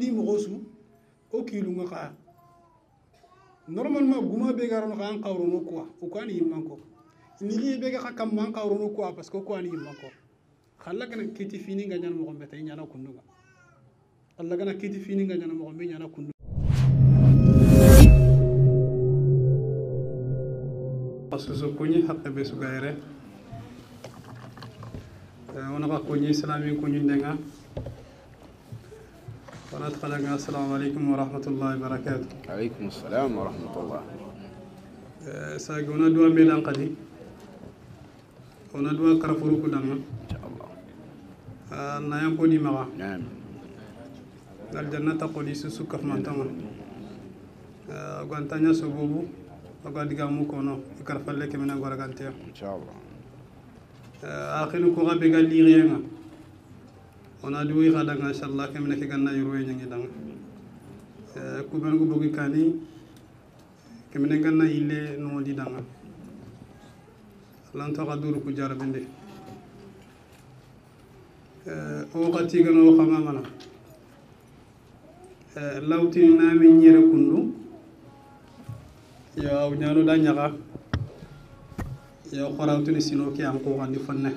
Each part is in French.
di mogosu o kilunga ka normalement guma be garono ka an qawrono quoi o ko ani manko ni be ga kam man qawrono quoi parce que ko ani manko khalla kana kiti fini nga nyana mo gombe tay nyana kunduga Allah kana kiti fini nga nyana mo gombe nyana kunduga pasu kunyi hatta be su gaire wana ka kunyi islami kunyi ndenga wana tkalaga assalamu alaikum wa rahmatullahi wa barakatuh alaikum assalam wa rahmatullah sagona dua medan qadi ona dua karafuru kudanga inshallah na yam ko di maga naam dal jannata qodi su kaf mantama gwantanya sububu aga diga mu kono karfalle ke mena goragante inshallah akhiru ko gabe gal lirienga ona duwi khada inshallah ke mena ke ganna yuro nyangi dang ku ben ko bogi kani ke mena ganna ile no di dang lan to gaduru ku jarabinde o khati gano khama mana lawti na mi nyere kundu ya ñaanu da ñaxa ya xorawtuni sino ki am ko xandi fonne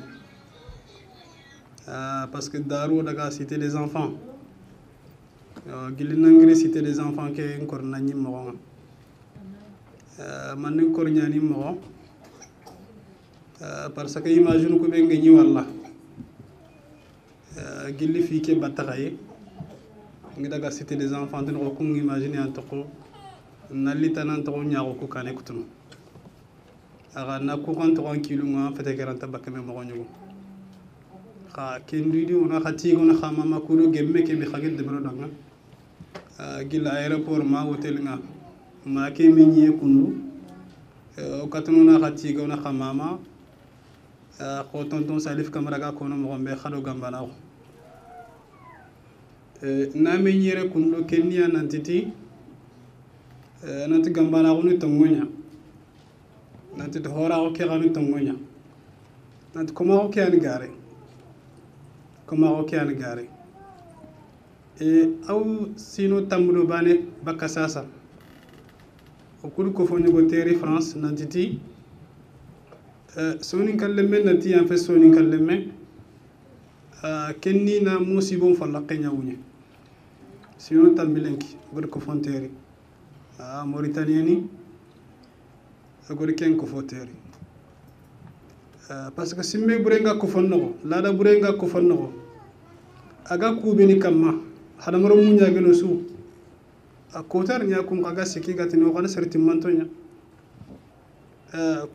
parce que daru daga cité des enfants gilli nangri cité des enfants ke ngor nañi mo man ni kor ñani mo parce que imagine ko be ngi walla gilli fi ke bataxay ngi daga cité des enfants den ko imagine en toko nali tanan to nyaago ko kané kutuno aga na ko kan to kilo nga fete garanta bakame mo nyugo kha kendi di ona khati gona khama ma ko do gemme ke mi khagel de bro danga gila aéroport ma hotel nga ma ke mi ñe kundu o katuno na khati gona khama ma ko tonton salif camara ga ko no mo be khado gambana ko na me ñere kundu kenya nantiti nanti gambana ko ni tongonya nanti to hora ko ke ganu tongonya nanti koma ko ke an gare aw sino tambudo bane bakka sasa o kudu ko fo nyugo teri France nanti ti soni kallemme nanti en fait soni kallemme kenni na musibon falla kenya wunye sino tambilenki godo ko fonteri Mauritanie agori ken ko foteri parce que simme burenga ko fonno lada burenga ko fonno aga kubeni kamma hada maro munya geno su kotar nya kun kaga siki gatino kana serti mantonya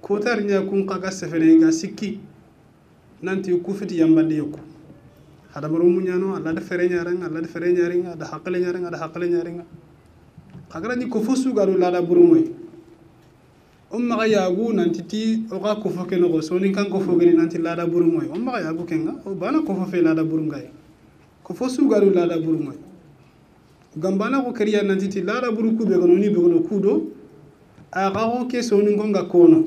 kotar nya kun kaga sefere ga sikki nanti ku fiti yambande yoko hada maro munya no alla da fere nyarenga da hakale nyarenga kagara ni ko fosu garu lada burumoy umma yagu nanti ti o ga ko foke no so ni kan ko fogeni nanti lada burumoy umma yagu kenga o bana ko fofe lada burungay ko fosu garu lada burumoy gambana ko kariya nanti ti lada buru ku be gono ni be gono kudo a ga ko ke so ni gonga kono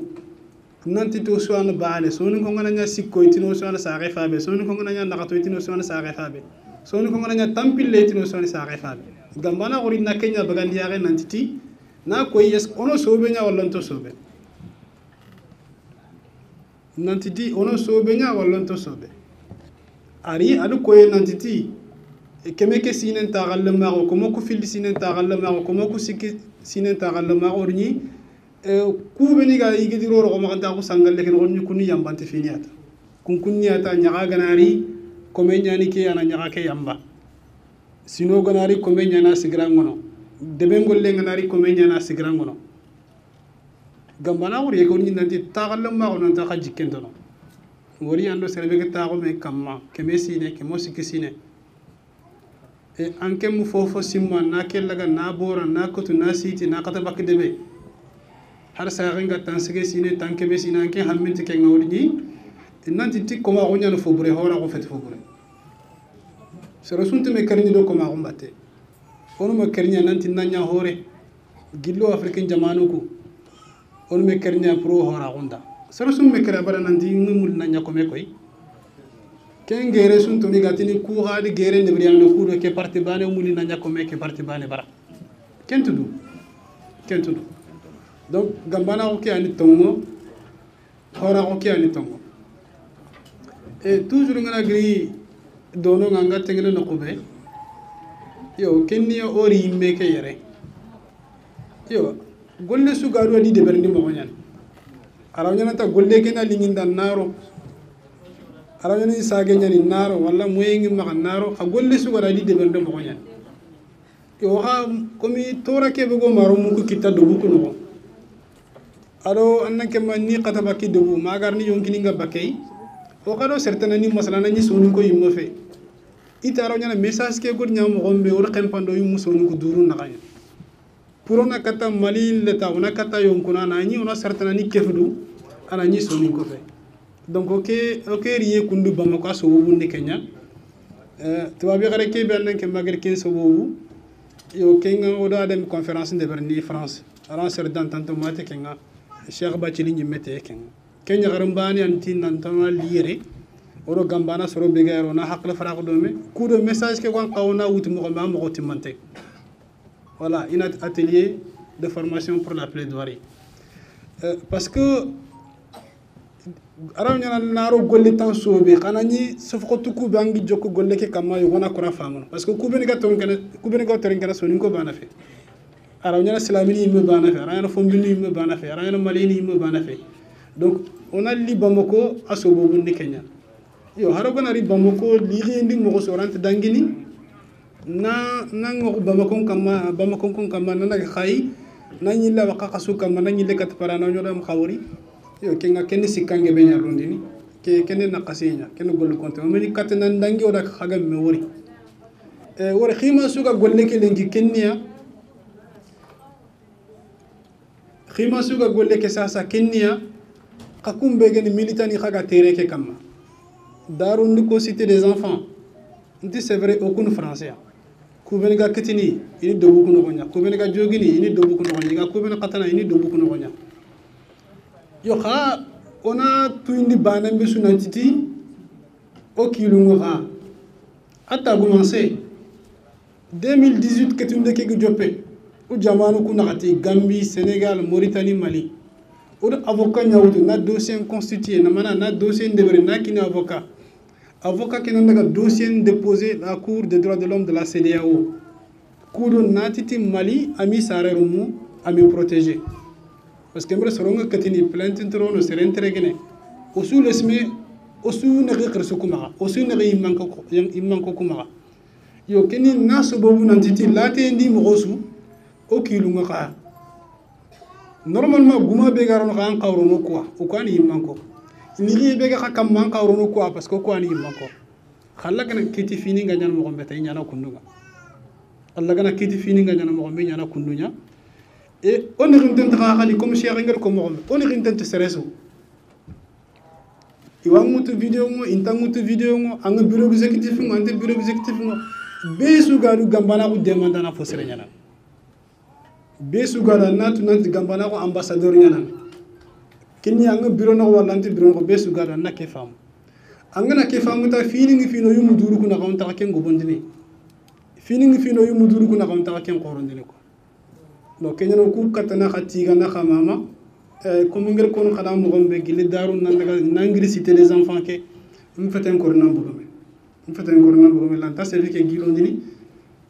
nanti to so an baale so ni gonga nya sikko itino so an sa refabe so ni gonga nya nakato itino so an sa refabe so ni gonga nya tampille itino so an sa refabe gambana ko rinna kenya bagandi yare nantiti na ko yes ono sobe nya wallanto sobe nantiti ono sobe nya wallanto sobe ari adu ko nantiti kemeke sinen ta gallama ko ko moko fil sinen ta gallama ko moko sikki sinen ta gallama orni ku beni ga yigidi ro ko makanta ko sangal leken orni kunu yambante finiata kun kunyata nyaga ganari ko men nyani ke ana nyaga ke yamba sino ganari ko men nyana sigrangono debe ngolle ganari ko men nyana sigrangono gambana wori ko ni nanti tagallam ma on ta khaji kendono wori ando serbe ke tago me kamma ke mesine ke mosiki sine e anke mu fofo simma na ke laga na bora na ko na siti na kata bak debe har sa ringa tan sige sine tanke be sine anke hamminti ke ngawdi ni nanti ti ko ma ko nyano fo bure hora ko fet fo bure sero sunte me karni do ko ma ko batte onu me karni nanti nanya hore gillo africain jamanu ko onu me karni pro hora gonda sero sum me kara bara nanti ngumul nanya ko me koy ken gere sun to ni gatini ku hadi gere ne briano ku do ke parti bane muli na nyako me ke parti bane bara ken tudu donc gambana ko ke ani tongo hora ko ke ani tongo et toujours ngana gri dono nganga tengene no ko be yo kenni ori me ke yere yo golle su garu di de berni mo nyan araw nyana ta golle ke na linginda naro araw nyana sage nyani naro wala moyengi ma naro a golle su gara di de berni mo nyan yo ha komi tora ke be go maro mu ko kitta do bu ko no ado annake man ni qata bakki do bu magar ni yonkini nga bakkay o kado certaine ni masalana ni sonu ko yimmo fe itaro nyana message ke gor nyam gombe o xempando yimmo sonu ko duru na kanya pour on a kata mali leta on a kata yonkuna na ni on a certaine ni kefdu ana ni sonu ko fe donc ok riye kundu bamako so wobu ni kenya tuba bi xare ke ben ke magar ken so wobu yo kenga o da dem conférence de berni France ara ser d'entente mate kenga cheikh bachili ni mete kenga kenya garambani anti nantama lire oro gambana soro begero na hakla faraq dome coup de message ke wan qawna wut mo ma mo timante voilà un atelier de formation pour la plaidoirie parce que araw nyana naro golle tan sobe kanani sofko tuku bangi jokko golle ke kama yo wana kora famon parce que kubeni ga ton kana sonin ko bana fe araw nyana islamini me bana fe araw nyana fombini me bana fe araw nyana malini me bana fe donc on a li bamako asobo bunni kenya yo harogana ri bamako li rendi mo sorante dangini na ngo bamako kama na khay na nyilla waqa qasu kama na nyille kat parana nyodam khawri yo kenga kenni sikange be nyarondini ke kenni naqasinya kenni gollu konte o meni katna ndangi oda khaga me wori wori khima suga golle ke lengi kenniya khima suga golle ke sasa kenniya kakum begeni militani khaga tere ke kama daru ndiko cité des enfants ndi c'est vrai aucun français ku ben ga ketini ini dobu kuno gonya ku ben ga jogini ini dobu kuno gonya ku ben qatana ini dobu kuno gonya yo kha ona tuindi banambe sunantiti o kilungo kha atta commencé 2018 ketunde ke joppe o jamanu kunati Gambie Sénégal Mauritanie Mali o avocat nyawtu na dossier constitué na mana na dossier ndebere na kini avocat qui n'a pas dossier déposé à la Cour des droits de l'homme de la CEDEAO. Cour natiti Mali a mis sa rerumu à me protéger. Parce que moi, je suis katini plainte intro, se rentrégene. Osu lesme, osu negi kersukuma, osu negi imanko kuma. Yo keni naso bobu nantiti late ndi mogosu o kilunga ka. Normalement guma begaron ka an qawrono quoi, o kwani imanko. Ni bega ka kam man qawrono quoi parce que quoi ni imanko. Khalla kana kiti fini nga nyana mo gombe tay nyana kunduga. Allah gana kiti fini nga nyana mo gombe nyana kundunya. Et on est en train de travailler comme Cheikh Engel comme on est en train de se résoudre. Il y a une vidéo, une vidéo, un bureau exécutif, un bureau exécutif. Besu garu gambana ko demanda na fosere nyana. Besu gara natu gambana ko ambassadeur nyana. Kini anga bureau na wala anti bureau ko besu gara na ke fam. Anga na ke fam ta feeling fino yumu duru ko na ko ta ken go bondini. Feeling fino yumu duru ko na ko ta ken qorondini ko. Donc kenya no ku katana khatiga na khamama comme ngel kono khada mo gombe gile daru nandaga nangri cité des enfants ke mfete encore na mbugome lanta c'est que gilondini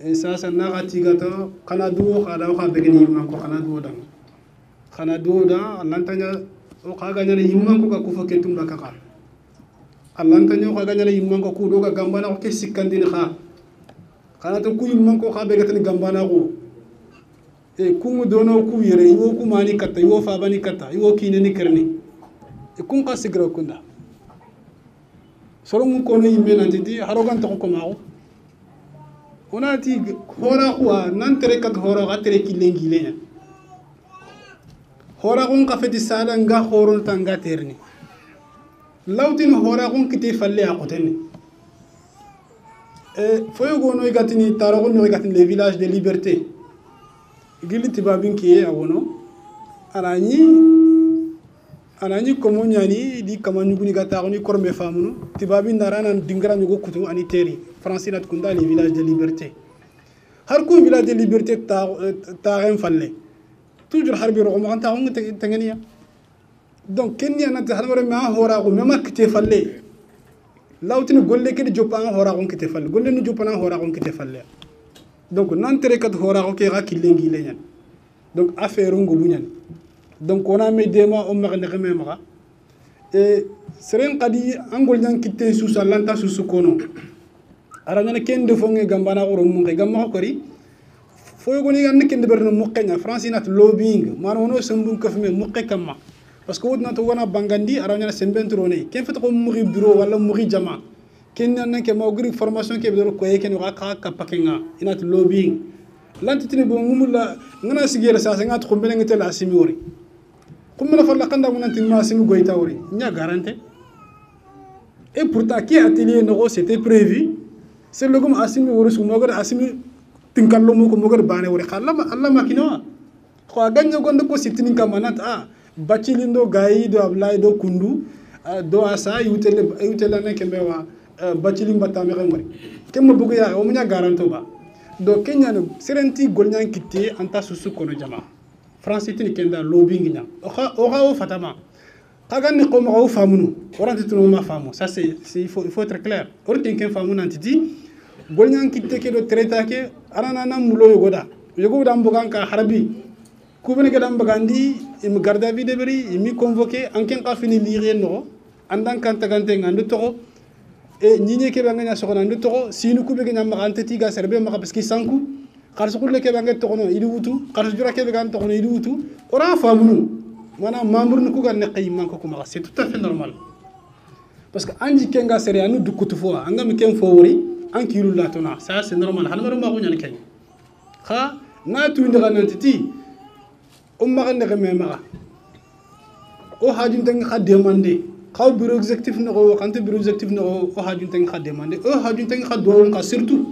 et ça na khatiga to khana duo khada kha begeni man ko khana duo da lantanya o khaga nyane yimman ko ka kufa ke tumba ka lantanya o khaga nyane yimman ko ku do ga gambana ko ke sikandini khana to ku yimman ko kha begatani gambana ko e kungu dono ku yere yo ku mani kata yo fa bani kata yo kine ni kerni e kun ka sigra kunda solo mun kono yimbe nantiti harogan to ko mawo onati hora kwa nan tere kat hora ga tere kilengi lenya hora gon ka feti sala nga horon tanga terni lawtin hora gon kiti falle a koteni e foyo gono igatini taragon no igatini les villages de liberté gili tibabin kiye awono arani anani komo nyani di kamanyugu ni gata ni korme famunu tibabi ndarana dingara nyugo kutu ani teri France nat kunda les villages de liberté har ko village de liberté ta ren falle toujours harbi ro ma anta on tengenia donc kenya nat halmare ma hora ko mema kite falle lawtini golle ke joppa hora ko kite falle golle ni joppa hora ko kite falle donc nan tere kat hora ko ke ga kilengi le nyan donc affaire ngobu nyan donc on a mis des mois au marne rememra et seren qadi angol nyan kite sous lanta sous kono aranya ken de fonge gambana ko rom ngi gamma ko ri foy go ni gan ken de berno mukenya france nat lobbying man wono sambum kaf me mukke kamma parce que wodna to wona bangandi aranya sembentro ne ken fet ko muri bureau wala muri jama ken nan ke mawgri formation ke be do ko ken wa ka pakenga inat lobbying lantitini bo ngumula ngana sigela sa ngat ko mbele ngete la simi wori kumela falla kanda munanti ma simi goita wori nya garantie et pourtant qui atelier no c'était prévu c'est le comme asimi wori su mo gara asimi tinkallo mo ko mo gara bane wori khallama allah makino ko ganyo gondo ko sitini kamanat bachilindo gayi do ablay do kundu do asa yutele ne kembe wa bachilim batame ngori kemmo bugo ya o munya garanto ba do kenya no serenti golnyan kitte anta susu kono jama france tini kenda lobbying nya o fatama kagani ko ma o famunu oranti tuno ma famu ça c'est il faut être clair orti ken famu nantiti golnyan kitte ke do traita ke arana na mulo yogoda yogoda mbogan ka harbi kubene ke dam bagandi im garda vie de beri mi convoqué en ken ka fini lire no andan kan tagante ngandu to e ñiñe ke banga sokona ndu to sinu ku be ganya ma antati ga serbe ma parce que sanku xarsu ku le ke banga to no idu wutu xarsu jura ke be gan to no idu wutu ora famunu mana membre nu ku ga ne xey man ko ma c'est tout à fait normal parce que anji kenga sere anu dukutu fo anga mi ken fo wori an kilu la tona ça c'est normal hal maro ma ko ñan ken kha na tu ndaga nantiti ma ne me ma o hajun tang kha demander xaw bureau exécutif no ko xante bureau exécutif no o hajun tang xa demander o hajun tang xa do ka surtout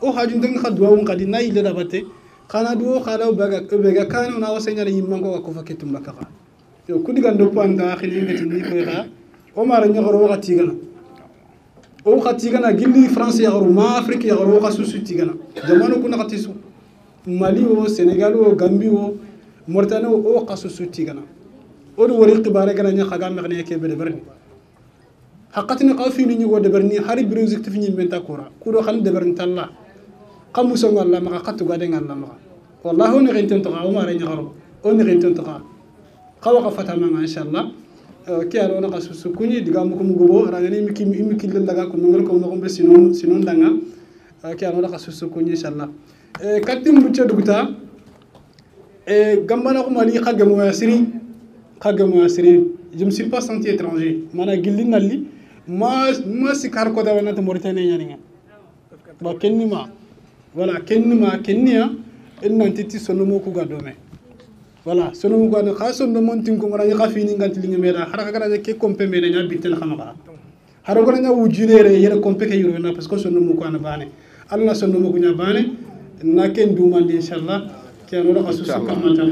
o hajun tang xa do ka di nay le dabate xana do xala bega kanu na wasenya ni mango ko faketum bakaka yo ku diga ndo panda xini ngati ni ko xa o mara ñoro waxati gana o xati gana gilli france ya ma afrique ya ro xa susuti gana jamano ku na xati su mali o senegal o gambie o mauritanie o xa susuti gana o do wori xibare gana nya xaga mexne ke be de berni haqqatini qafi ni go de berni hari bureau exécutif ni menta kora ku do xan de berni talla xamu so ngalla ma xatu ga de ngalla ma wallahi on rinten to o mara nya xaro on rinten to xawa ka fatama ma inshallah ki alo na xasu kuni diga mu ko mu gobo ra ni mi ki laga ko ngol ko no be sinon danga ki alo na xasu kuni inshallah katim bu ci duguta gambana ko mali xagam wa siri je me suis pas senti étranger mana gilli nalli ma sikar ko da wana to Mauritanie nyani ba kennima voilà kennia en nantiti sonomo ku gadome voilà sonomo ko na khaso no montin ko ngara ya fini nganti linga meda haraka gara ke kompe mena nya bitel khama haro gona nya wujunere yere kompe ke yuro na parce que sonomo ko na bane alla sonomo ko nya bane na ken dumande inshallah ke no khaso kamata